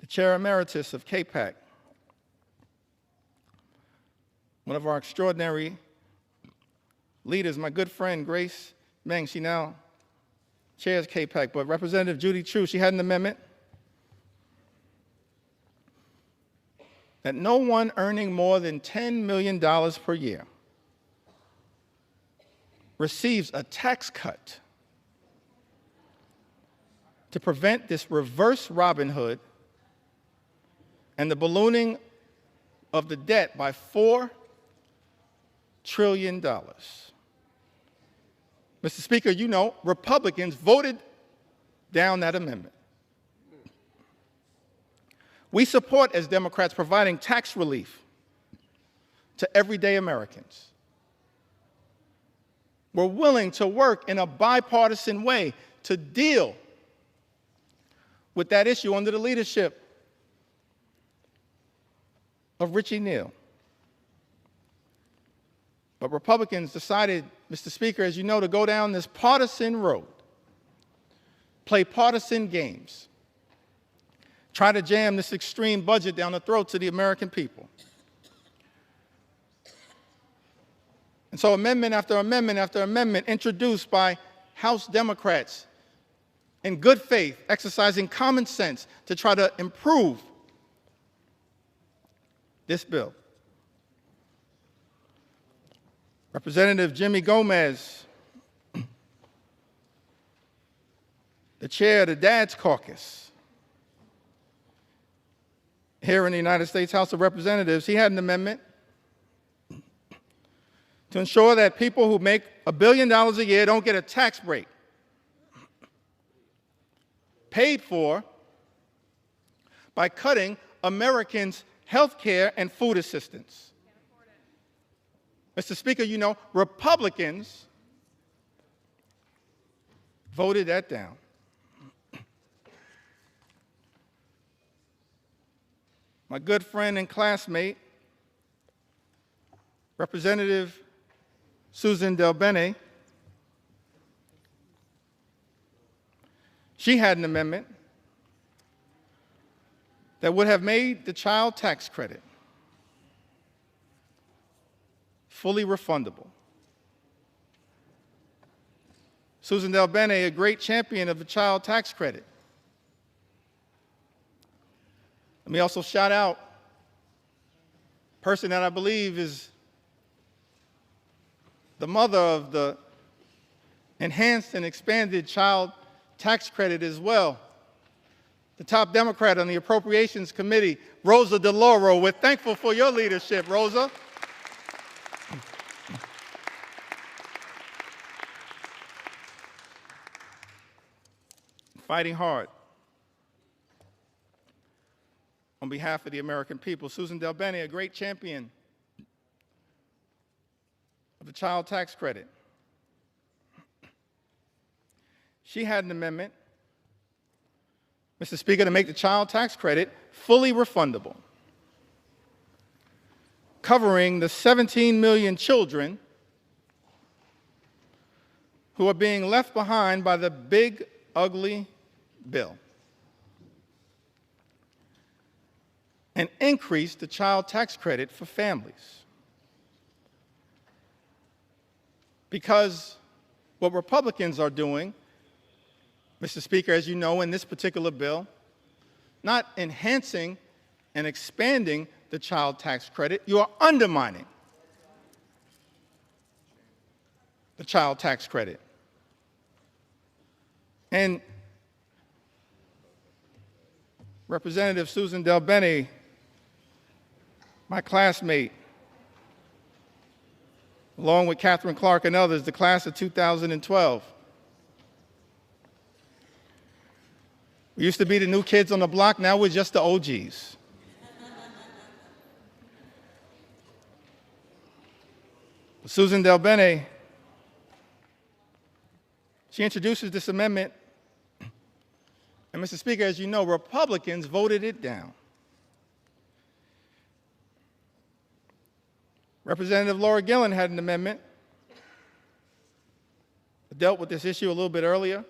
the Chair Emeritus of KPAC, one of our extraordinary leaders, my good friend Grace Meng. She now chairs KPAC, but Representative Judy True, she had an amendment that no one earning more than $10 million per year receives a tax cut to prevent this reverse Robin Hood and the ballooning of the debt by $4 trillion. Mr. Speaker, you know, Republicans voted down that amendment. We support, as Democrats, providing tax relief to everyday Americans. We're willing to work in a bipartisan way to deal with that issue under the leadership of Richie Neal. But Republicans decided, Mr. Speaker, as you know, to go down this partisan road, play partisan games, try to jam this extreme budget down the throats of the American people. And so amendment after amendment after amendment introduced by House Democrats in good faith, exercising common sense to try to improve this bill. Representative Jimmy Gomez, the chair of the Dad's Caucus here in the United States House of Representatives, he had an amendment to ensure that people who make $1 billion a year don't get a tax break paid for by cutting Americans' health care and food assistance. Mr. Speaker, you know, Republicans voted that down. My good friend and classmate, Representative Susan DelBene, she had an amendment that would have made the child tax credit fully refundable. Susan DelBene, a great champion of the child tax credit. Let me also shout out a person that I believe is the mother of the enhanced and expanded child tax credit as well, the top Democrat on the Appropriations Committee, Rosa DeLauro. We're thankful for your leadership, Rosa. Fighting hard on behalf of the American people. Susan DelBene, a great champion of the child tax credit. She had an amendment, Mr. Speaker, to make the child tax credit fully refundable, covering the 17 million children who are being left behind by the big, ugly bill, and increase the child tax credit for families. Because what Republicans are doing, Mr. Speaker, as you know, in this particular bill, not enhancing and expanding the child tax credit, you are undermining the child tax credit. And Representative Susan DelBene, my classmate, along with Catherine Clark and others, the class of 2012. We used to be the new kids on the block, now we're just the OGs. Susan DelBene, she introduces this amendment, and Mr. Speaker, as you know, Republicans voted it down. Representative Laura Gillen had an amendment that dealt with this issue a little bit earlier.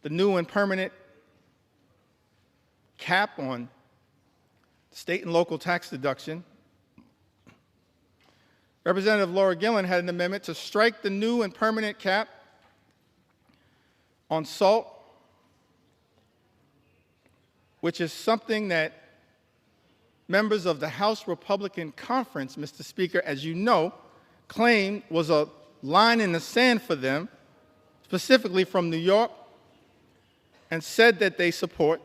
the new and permanent cap on state and local tax deduction. Representative Laura Gillen had an amendment to strike the new and permanent cap on SALT, which is something that members of the House Republican Conference, Mr. Speaker, as you know, claimed was a line in the sand for them, specifically from New York, and said that they support.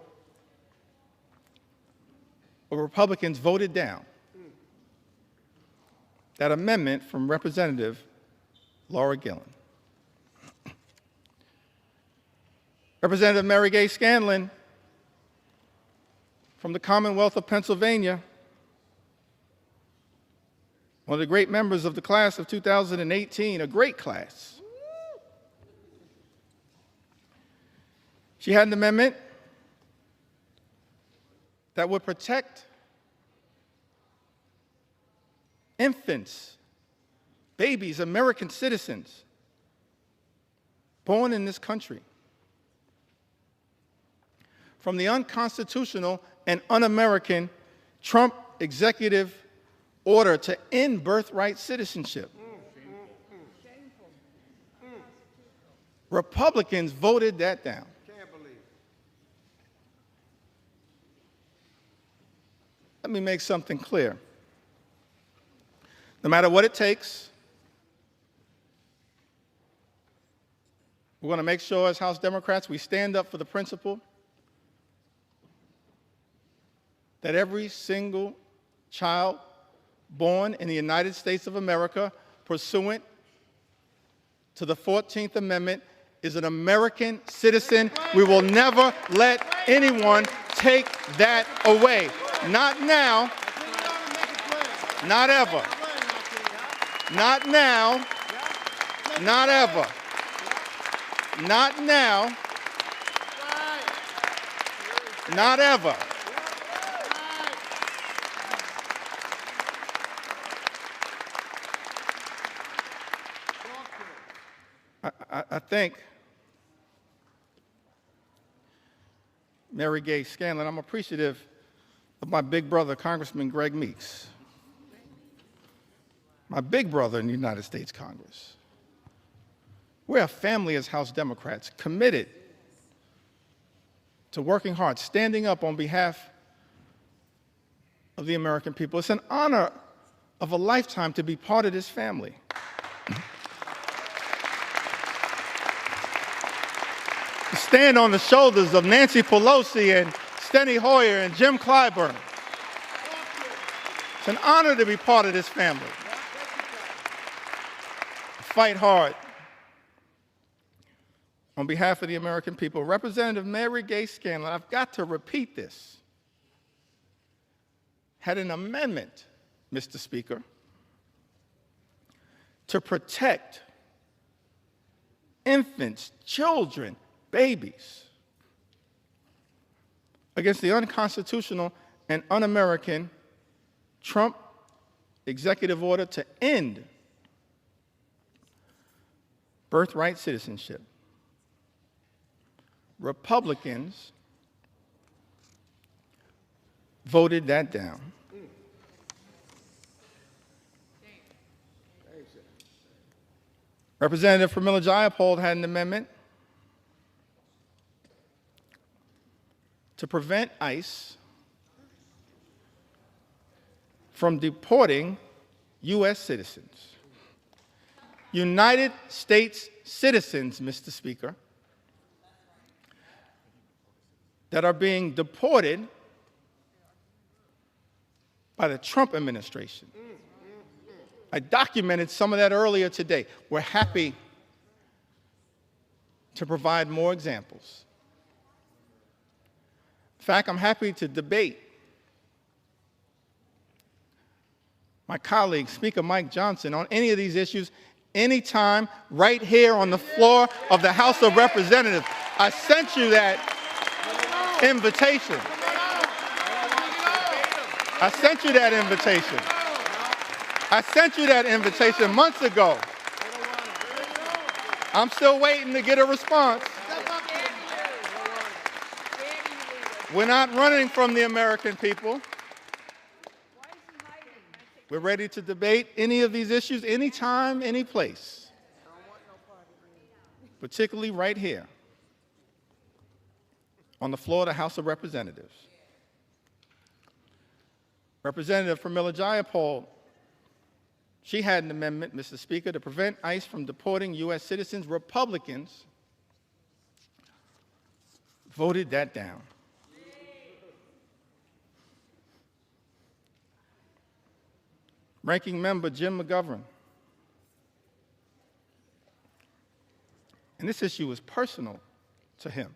But Republicans voted down that amendment from Representative Laura Gillen. Representative Mary Gay Scanlon from the Commonwealth of Pennsylvania, one of the great members of the class of 2018, a great class. She had an amendment that would protect infants, babies, American citizens born in this country from the unconstitutional and un-American Trump executive order to end birthright citizenship. Republicans voted that down. Let me make something clear. No matter what it takes, we're going to make sure as House Democrats we stand up for the principle that every single child born in the United States of America pursuant to the 14th Amendment is an American citizen. We will never let anyone take that away. Not now, not ever. Not now, not ever. Not now, not ever. I think Mary Gay Scanlon, I'm appreciative of my big brother, Congressman Greg Meeks, my big brother in the United States Congress. We're a family as House Democrats committed to working hard, standing up on behalf of the American people. It's an honor of a lifetime to be part of this family. To stand on the shoulders of Nancy Pelosi and Steny Hoyer and Jim Clyburn. It's an honor to be part of this family. Fight hard on behalf of the American people. Representative Mary Gay Scanlon, I've got to repeat this, had an amendment, Mr. Speaker, to protect infants, children, babies against the unconstitutional and un-American Trump executive order to end birthright citizenship. Republicans voted that down. Representative Pramila Jayapal had an amendment to prevent ICE from deporting U.S. citizens. United States citizens, Mr. Speaker, that are being deported by the Trump administration. I documented some of that earlier today. We're happy to provide more examples. In fact, I'm happy to debate my colleague, Speaker Mike Johnson, on any of these issues anytime right here on the floor of the House of Representatives. I sent you that invitation. I sent you that invitation. I sent you that invitation months ago. I'm still waiting to get a response. We're not running from the American people. We're ready to debate any of these issues anytime, any place, particularly right here on the floor of the House of Representatives. Representative Pramila Jayapal, she had an amendment, Mr. Speaker, to prevent ICE from deporting U.S. citizens. Republicans voted that down. Ranking Member Jim McGovern, and this issue is personal to him.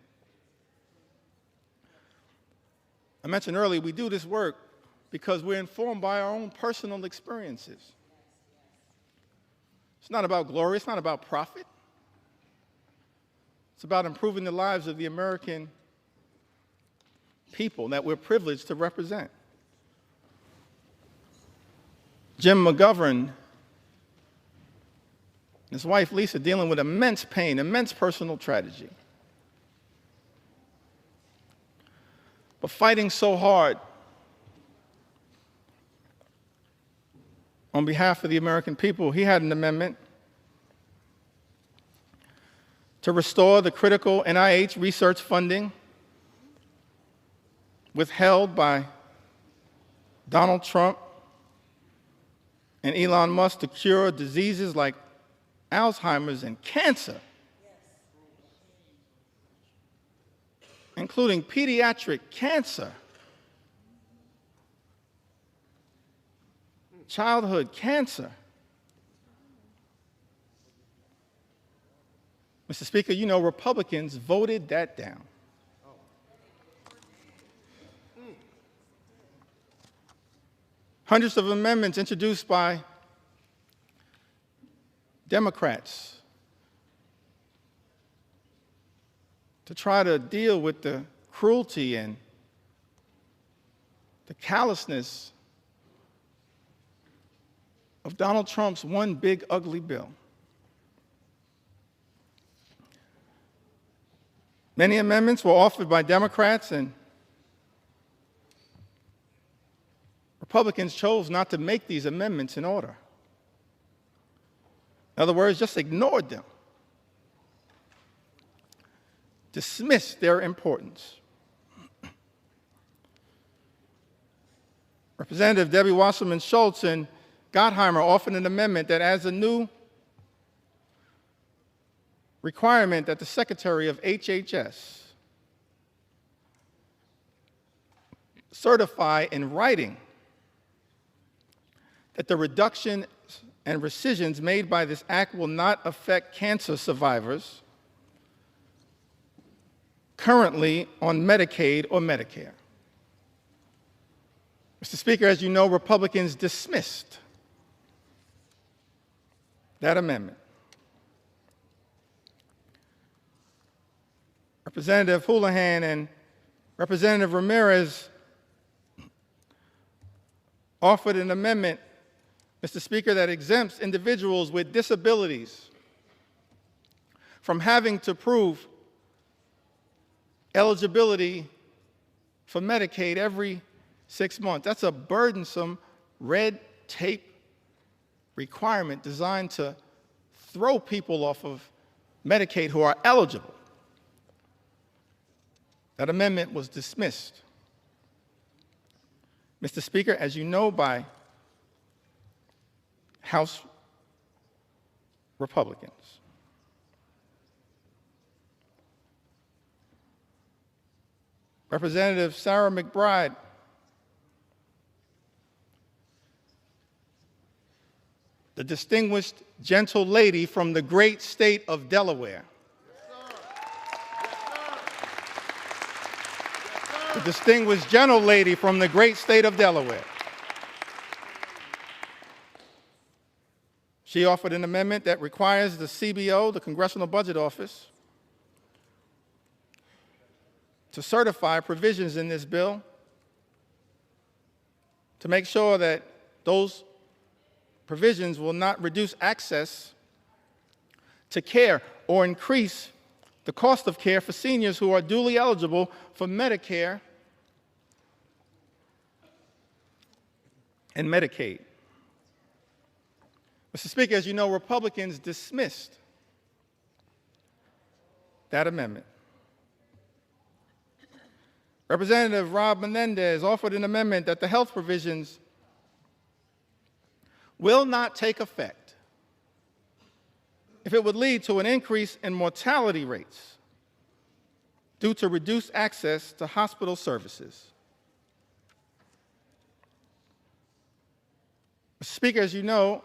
I mentioned earlier, we do this work because we're informed by our own personal experiences. It's not about glory, it's not about profit. It's about improving the lives of the American people that we're privileged to represent. Jim McGovern and his wife Lisa dealing with immense pain, immense personal tragedy, but fighting so hard on behalf of the American people. He had an amendment to restore the critical NIH research funding withheld by Donald Trump and Elon Musk to cure diseases like Alzheimer's and cancer, including pediatric cancer, childhood cancer. Mr. Speaker, you know Republicans voted that down. Hundreds of amendments introduced by Democrats to try to deal with the cruelty and the callousness of Donald Trump's one big ugly bill. Many amendments were offered by Democrats, and Republicans chose not to make these amendments in order. In other words, just ignored them, dismissed their importance. Representative Debbie Wasserman Schultz and Gottheimer offered an amendment that adds a new requirement that the Secretary of HHS certify in writing that the reduction and rescissions made by this act will not affect cancer survivors currently on Medicaid or Medicare. Mr. Speaker, as you know, Republicans dismissed that amendment. Representative Houlihan and Representative Ramirez offered an amendment, Mr. Speaker, that exempts individuals with disabilities from having to prove eligibility for Medicaid every 6 months. That's a burdensome red tape requirement designed to throw people off of Medicaid who are eligible. That amendment was dismissed, Mr. Speaker, as you know, by House Republicans. Representative Sarah McBride the distinguished gentle lady from the great state of Delaware. The distinguished gentle lady from the great state of Delaware. She offered an amendment that requires the CBO, the Congressional Budget Office, to certify provisions in this bill to make sure that those provisions will not reduce access to care or increase the cost of care for seniors who are duly eligible for Medicare and Medicaid. Mr. Speaker, as you know, Republicans dismissed that amendment. Representative Rob Menendez offered an amendment that the health provisions will not take effect if it would lead to an increase in mortality rates due to reduced access to hospital services. Mr. Speaker, as you know,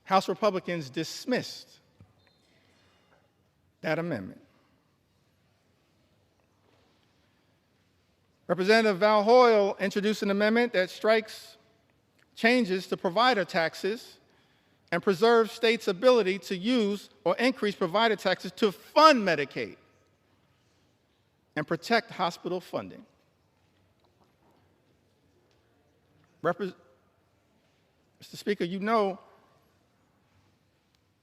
House Republicans dismissed that amendment. Representative Val Hoyle introduced an amendment that strikes changes to provider taxes and preserves states' ability to use or increase provider taxes to fund Medicaid and protect hospital funding. Mr. Speaker, you know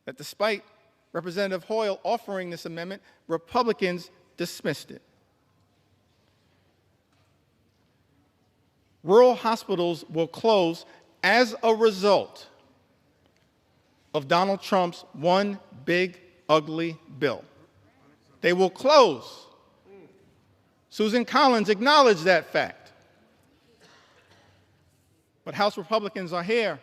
that despite Representative Hoyle offering this amendment, Republicans dismissed it. Rural hospitals will close as a result of Donald Trump's one big, ugly bill. They will close. Susan Collins acknowledged that fact. But House Republicans are here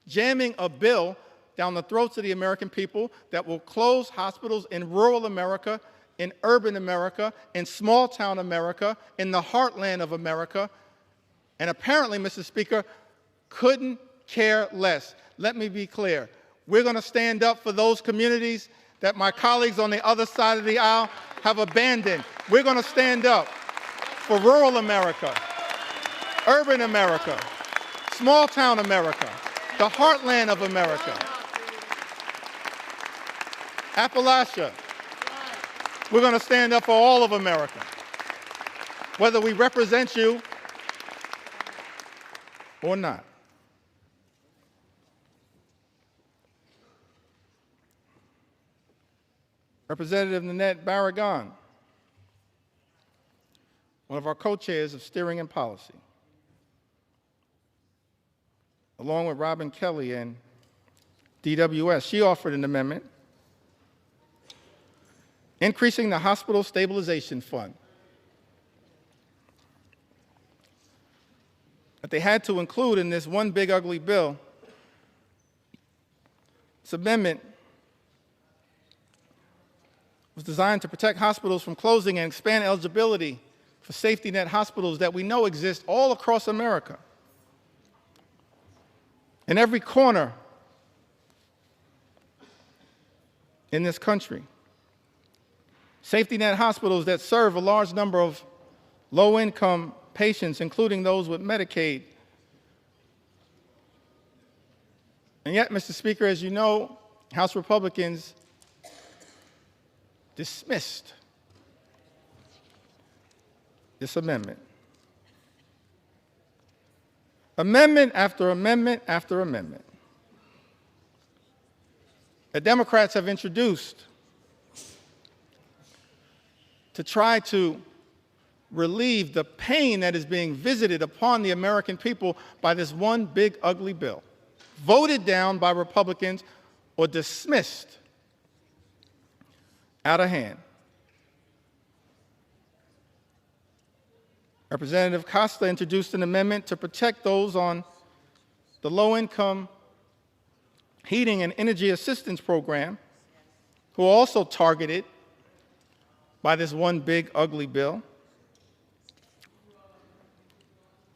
jamming a bill down the throats of the American people that will close hospitals in rural America, in urban America, in small-town America, in the heartland of America, and apparently, Mr. Speaker, couldn't care less. Let me be clear. We're going to stand up for those communities that my colleagues on the other side of the aisle have abandoned. We're going to stand up for rural America, urban America, small-town America, the heartland of America, Appalachia. We're going to stand up for all of America, whether we represent you or not. Representative Nanette Barragan, one of our co-chairs of Steering and Policy, along with Robin Kelly and DWS, she offered an amendment increasing the Hospital Stabilization Fund that they had to include in this one big ugly bill. This amendment was designed to protect hospitals from closing and expand eligibility for safety net hospitals that we know exist all across America, in every corner in this country. Safety net hospitals that serve a large number of low-income patients, including those with Medicaid. And yet, Mr. Speaker, as you know, House Republicans dismissed this amendment. Amendment after amendment after amendment that Democrats have introduced to try to relieve the pain that is being visited upon the American people by this one big ugly bill, voted down by Republicans or dismissed out of hand. Representative Costa introduced an amendment to protect those on the low-income heating and energy assistance program who are also targeted by this one big ugly bill.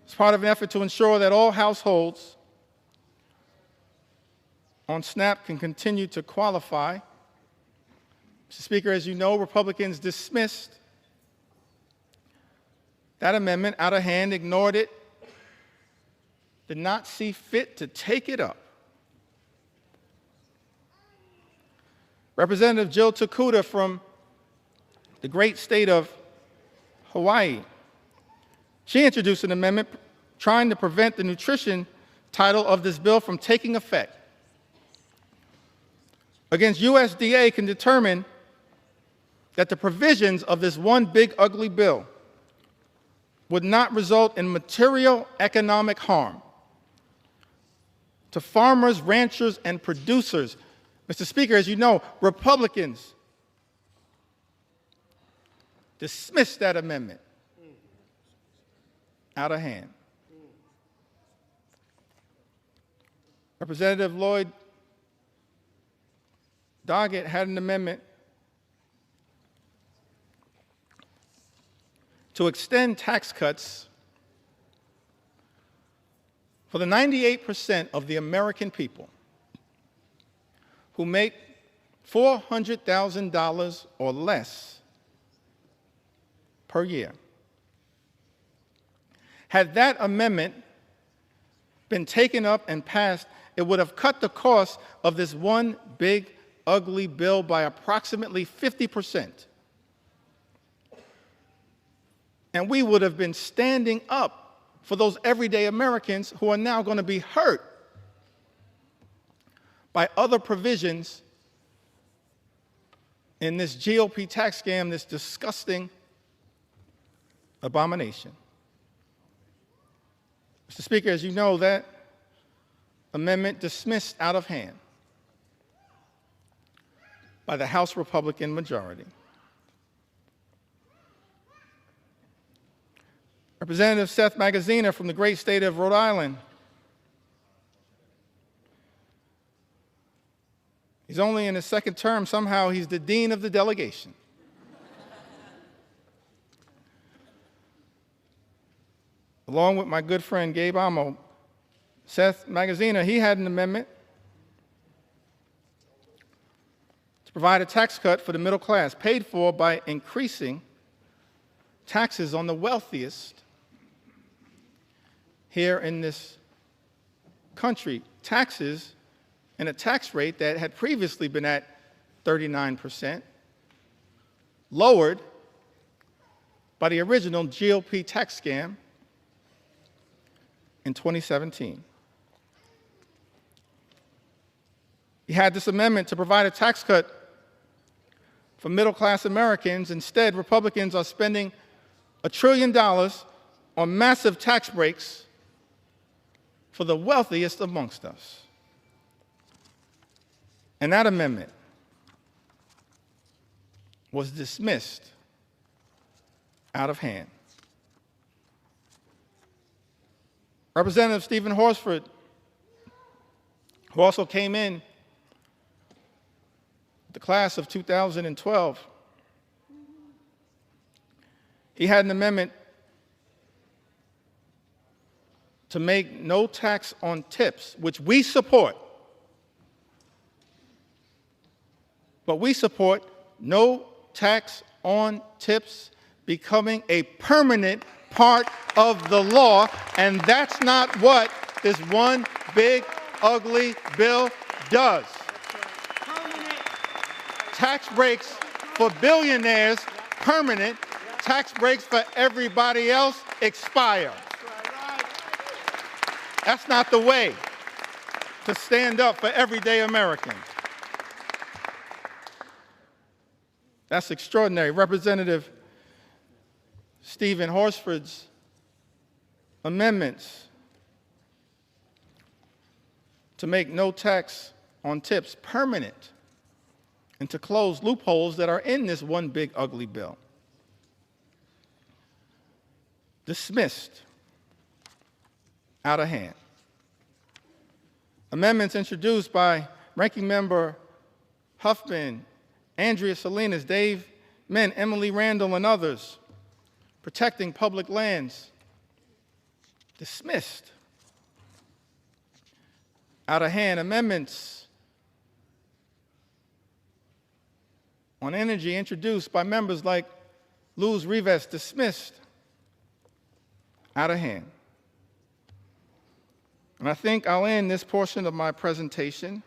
It's part of an effort to ensure that all households on SNAP can continue to qualify. Mr. Speaker, as you know, Republicans dismissed that amendment out of hand, ignored it, did not see fit to take it up. Representative Jill Takuda from the great state of Hawaii, she introduced an amendment trying to prevent the nutrition title of this bill from taking effect. Against USDA can determine that the provisions of this one big ugly bill would not result in material economic harm to farmers, ranchers, and producers. Mr. Speaker, as you know, Republicans dismissed that amendment out of hand. Representative Lloyd Doggett had an amendment to extend tax cuts for the 98% of the American people who make $400,000 or less per year. Had that amendment been taken up and passed, it would have cut the cost of this one big, ugly bill by approximately 50%. And we would have been standing up for those everyday Americans who are now going to be hurt by other provisions in this GOP tax scam, this disgusting abomination. Mr. Speaker, as you know, that amendment dismissed out of hand by the House Republican majority. Representative Seth Magaziner from the great state of Rhode Island. He's only in his second term. Somehow he's the dean of the delegation. Along with my good friend Gabe Amo, Seth Magaziner, he had an amendment to provide a tax cut for the middle class, paid for by increasing taxes on the wealthiest here in this country. Taxes and a tax rate that had previously been at 39%, lowered by the original GOP tax scam in 2017. He had this amendment to provide a tax cut for middle-class Americans. Instead, Republicans are spending $1 trillion on massive tax breaks for the wealthiest amongst us. And that amendment was dismissed out of hand. Representative Stephen Horsford, who also came in the class of 2012, he had an amendment to make no tax on tips, which we support. But we support no tax on tips becoming a permanent part of the law, and that's not what this one big, ugly bill does. Tax breaks for billionaires, permanent. Tax breaks for everybody else expire. That's not the way to stand up for everyday Americans. That's extraordinary. Representative Stephen Horsford's amendments to make no tax on tips permanent and to close loopholes that are in this one big ugly bill. Dismissed out of hand. Amendments introduced by Ranking Member Huffman, Andrea Salinas, Dave Min, Emily Randall, and others, protecting public lands, dismissed out of hand. Amendments on energy introduced by members like Luz Rivas, dismissed out of hand. And I think I'll end this portion of my presentation